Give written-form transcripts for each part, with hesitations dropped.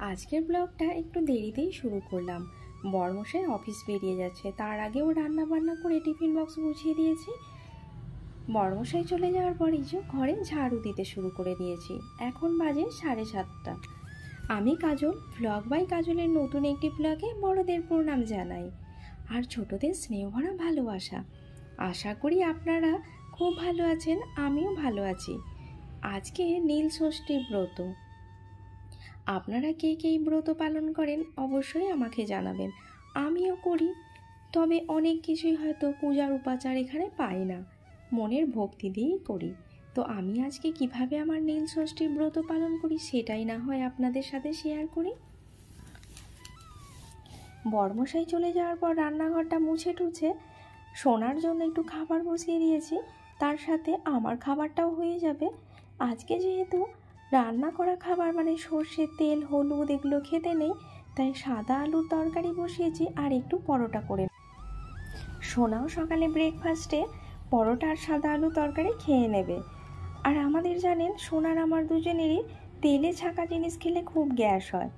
আজকের ব্লগটা একটু দেরিতেই শুরু করলাম। বড়মশাই অফিস বেরিয়ে যাচ্ছে, তার আগেও রান্না বান্না করে টিফিন বক্স গুছিয়ে দিয়েছি। বড়মশাই চলে যাওয়ার পর এই যে ঘরে ঝাড়ু দিতে শুরু করে দিয়েছি। এখন বাজে 7:30। আমি কাজল, ভ্লগ বাই কাজলের নতুন একটি ব্লগে বড়দের প্রণাম জানাই আর ছোটদের স্নেহ ভরা ভালোবাসা। আশা করি আপনারা খুব ভালো আছেন, আমিও ভালো আছি। আজকে নীল ষষ্ঠী ব্রত। আপনারা কে কে এই ব্রত পালন করেন অবশ্যই আমাকে জানাবেন। আমিও করি, তবে অনেক কিছুই হয়তো পূজার উপাচার এখানে পাই না, মনের ভক্তি দিয়েই করি। তো আমি আজকে কিভাবে আমার নীল ষষ্ঠীর ব্রত পালন করি সেটাই না হয় আপনাদের সাথে শেয়ার করি। বড়মশাই চলে যাওয়ার পর রান্নাঘরটা মুছে টুছে সোনার জন্য একটু খাবার বসিয়ে দিয়েছি, তার সাথে আমার খাবারটাও হয়ে যাবে। আজকে যেহেতু রান্না করা খাবার মানে সর্ষে তেল হলুদ এগুলো খেতে নেই, তাই সাদা আলুর তরকারি বসিয়েছি আর একটু পরোটা করে। সোনাও সকালে ব্রেকফাস্টে পরোটা আর সাদা আলু তরকারি খেয়ে নেবে। আর আমাদের জানেন সোনার আমার দুজনেরই তেলে ছাকা জিনিস খেলে খুব গ্যাস হয়।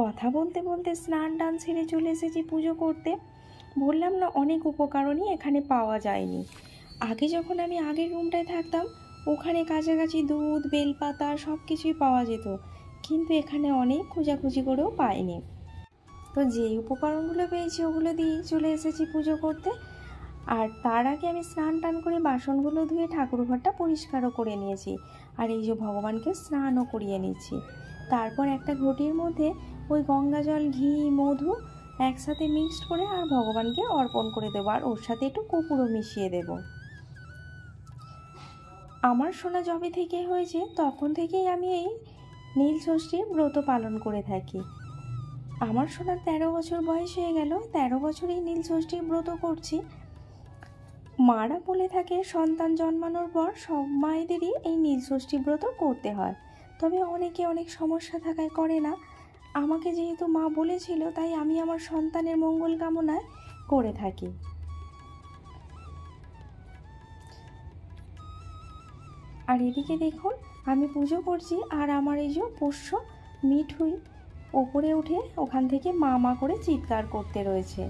কথা বলতে বলতে স্নান টান ছেড়ে চলে এসেছি পুজো করতে। বললাম না অনেক উপকরণই এখানে পাওয়া যায়নি। আগে যখন আমি আগের রুমটায় থাকতাম ওখানে কাছাকাছি দুধ বেলপাতা সব কিছুই পাওয়া যেত, কিন্তু এখানে অনেক খোঁজাখুঁজি করেও পাইনি। তো যেই উপকরণগুলো পেয়েছি ওগুলো দিয়েই চলে এসেছি পুজো করতে। আর তার আগে আমি স্নান টান করে বাসনগুলো ধুয়ে ঠাকুরঘরটা পরিষ্কারও করে নিয়েছি। আর এই যে ভগবানকে স্নানও করিয়ে নিচ্ছি। তারপর একটা ঘটির মধ্যে ওই গঙ্গা জল ঘি মধু একসাথে মিক্সড করে আর ভগবানকে অর্পণ করে দেবো, আর ওর সাথে একটু কর্পূরও মিশিয়ে দেব। আমার সোনা যবে থেকে হয়েছে তখন থেকেই আমি এই নীল ষষ্ঠীর ব্রত পালন করে থাকি। আমার সোনার 13 বছর বয়স হয়ে গেল, 13 বছরেই নীল ষষ্ঠীর ব্রত করছি। মারা বলে থাকে সন্তান জন্মানোর পর সব মায়েদেরই এই নীল ষষ্ঠী ব্রত করতে হয়, তবে অনেকে অনেক সমস্যা থাকায় করে না। আমাকে যেহেতু মা বলেছিল তাই আমি আমার সন্তানের মঙ্গল কামনায় করে থাকি। আর এদিকে দেখুন আমি পুজো করছি আর আমার এই যে পোষ্য মিঠুই ওপরে উঠে ওখান থেকে মা মা করে চিৎকার করতে রয়েছে।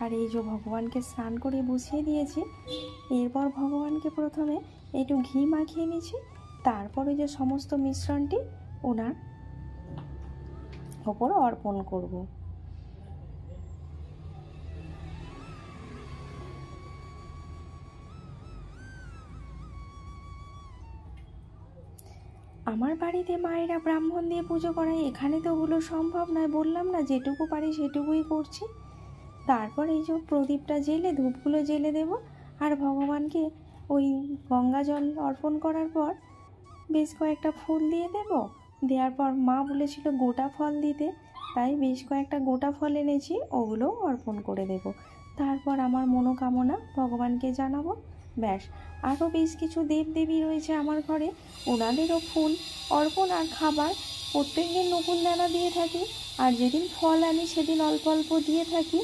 আর এই যে ভগবানকে স্নান করে বসিয়ে দিয়েছি। এরপর ভগবানকে প্রথমে একটু ঘি মাখিয়ে নিয়েছি, তারপর ওই যে সমস্ত মিশ্রণটি ওনার ওপর অর্পণ করব। আমার বাড়িতে মায়েরা ব্রাহ্মণ দিয়ে পুজো করায়, এখানে তো ওগুলো সম্ভব নয়। বললাম না যেটুকু পারি সেটুকুই করছি। তারপর এই যে প্রদীপটা জেলে ধূপগুলো জেলে দেব, আর ভগবানকে ওই গঙ্গা জল অর্পণ করার পর বেশ কয়েকটা ফুল দিয়ে দেব। দেওয়ার পর মা বলেছিল গোটা ফল দিতে, তাই বেশ কয়েকটা গোটা ফল এনেছি, ওগুলোও অর্পণ করে দেব। তারপর আমার মনোকামনা ভগবানকে জানাবো, ব্যাস। আরও বেশ কিছু দেবদেবী রয়েছে আমার ঘরে, ওনাদেরও ফুল অর্পণ আর খাবার প্রত্যেক দিন নকুলদানা দিয়ে থাকি। আর যেদিন ফল আনি সেদিন অল্প অল্প দিয়ে থাকি।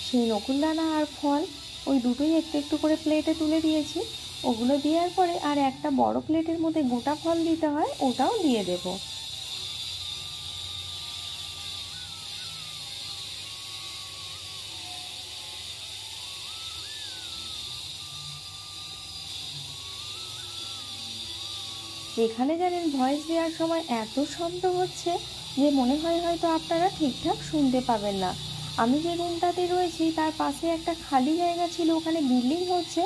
সেই নকুলদানা আর ফল ওই দুটোই একটু একটু করে প্লেটে তুলে দিয়েছি। ওগুলো দেওয়ার পরে আর একটা বড় প্লেটের মধ্যে গোটা ফল দিতে হয়, ওটাও দিয়ে দেব। এখানে জানেন ভয়েস দেওয়ার সময় এত শব্দ হচ্ছে যে মনে হয় হয়তো আপনারা ঠিকঠাক শুনতে পাবেন না। আমি যে রুমটাতে রয়েছি তার পাশে একটা খালি জায়গা ছিল, ওখানে বিল্ডিং হচ্ছে,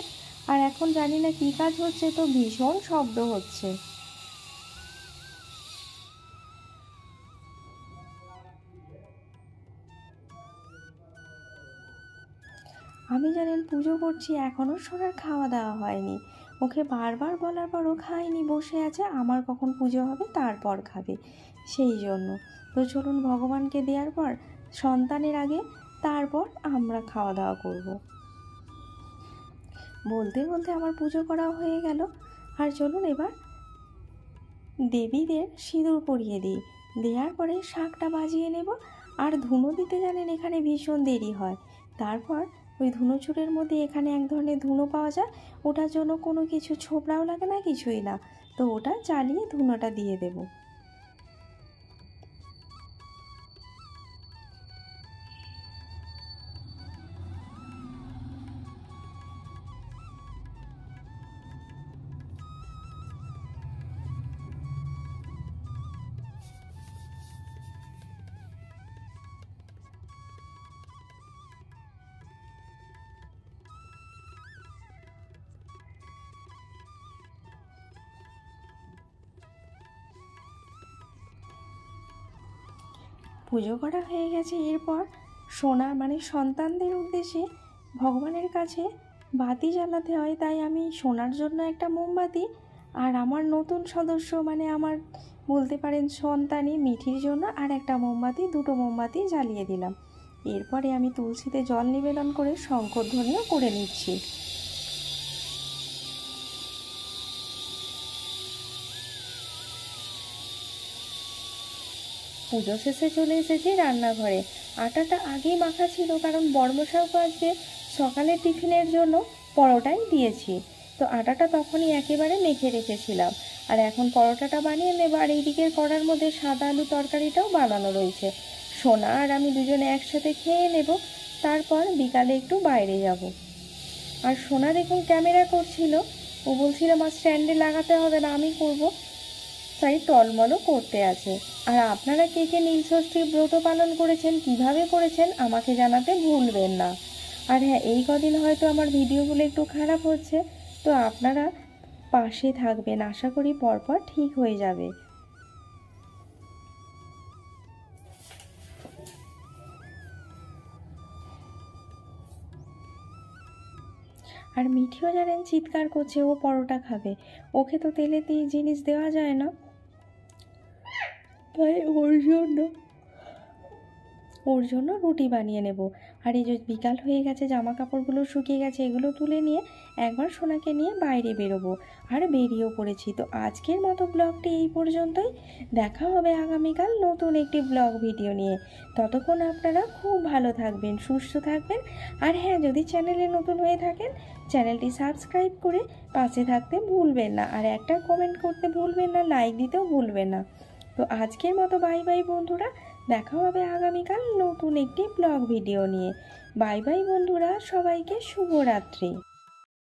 আর এখন জানি না কী কাজ হচ্ছে, তো ভীষণ শব্দ হচ্ছে। আমি জানেন পুজো করছি, এখনও সোনার খাওয়া দাওয়া হয়নি। ওকে বারবার বলার পরও খায়নি, বসে আছে আমার কখন পুজো হবে তারপর খাবে, সেই জন্য। তো চলুন ভগবানকে দেওয়ার পর সন্তানের আগে তারপর আমরা খাওয়া দাওয়া করব। বলতে বলতে আমার পুজো করা হয়ে গেল। আর চলুন এবার দেবীদের সিঁদুর পরিয়ে দিই। দেওয়ার পরে শাঁখটা বাজিয়ে নেব। আর ধুনো দিতে জানেন এখানে ভীষণ দেরি হয়। তারপর ওই ধুনো চুরের মধ্যে এখানে এক ধরনের ধুনো পাওয়া যায়, ওটার জন্য কোনো কিছু ছোবড়াও লাগে না, কিছুই না। তো ওটা চালিয়ে ধুনোটা দিয়ে দেবো। পুজো করা হয়ে গেছে। এরপর সোনার মানে সন্তানদের উদ্দেশ্যে ভগবানের কাছে বাতি জ্বালাতে হয়, তাই আমি সোনার জন্য একটা মোমবাতি আর আমার নতুন সদস্য মানে আমার বলতে পারেন সন্তানই মিঠির জন্য আর একটা মোমবাতি, দুটো মোমবাতি জ্বালিয়ে দিলাম। এরপরে আমি তুলসীতে জল নিবেদন করে শঙ্খধ্বনিও করে নিচ্ছি। পুজো শেষে চলে এসেছি রান্নাঘরে। আটাটা আগেই মাখা ছিল, কারণ বর্মশাইকে আজকে সকালের টিফিনের জন্য পরোটাই দিয়েছি। তো আটাটা তখনই একেবারে মেখে রেখেছিলাম। আর এখন পরোটাটা বানিয়ে নেব। আর এইদিকের কড়ার মধ্যে সাদা আলু তরকারিটাও বানানো রয়েছে। সোনা আর আমি দুজনে একসাথে খেয়ে নেব, তারপর বিকালে একটু বাইরে যাব। আর সোনা দেখুন ক্যামেরা করছিল, ও বলছিল মা স্ট্যান্ডে লাগাতে হবে না, আমি করব, তাই টলমলও করতে আছে। আর আপনারা কে কে নীলষষ্ঠীর ব্রত পালন করেছেন, কিভাবে করেছেন আমাকে জানাতে ভুলবেন না। আর হ্যাঁ, এই কদিন হয়তো আমার ভিডিওগুলো একটু খারাপ হচ্ছে, তো আপনারা পাশে থাকবেন, আশা করি পরপর ঠিক হয়ে যাবে। আর মিঠিও জানেন চিৎকার করছে, ও পরোটা খাবে। ওকে তো তেলে জিনিস দেওয়া যায় না, তাই ওর জন্য রুটি বানিয়ে নেব। আর এই যে বিকাল হয়ে গেছে, জামা কাপড়গুলো শুকিয়ে গেছে, এগুলো তুলে নিয়ে একবার সোনাকে নিয়ে বাইরে বেরোবো। আর বেরিয়েও পড়েছি। তো আজকের মতো ব্লগটি এই পর্যন্তই। দেখা হবে আগামীকাল নতুন একটি ব্লগ ভিডিও নিয়ে। ততক্ষণ আপনারা খুব ভালো থাকবেন, সুস্থ থাকবেন। আর হ্যাঁ, যদি চ্যানেলে নতুন হয়ে থাকেন চ্যানেলটি সাবস্ক্রাইব করে পাশে থাকতে ভুলবেন না। আর একটা কমেন্ট করতে ভুলবেন না, লাইক দিতেও ভুলবেন না। তো আজকের মতো বাই বাই বন্ধুরা, দেখা হবে আগামীকাল নতুন একটি ব্লগ ভিডিও নিয়ে। বাই বাই বন্ধুরা, সবাইকে শুভরাত্রি।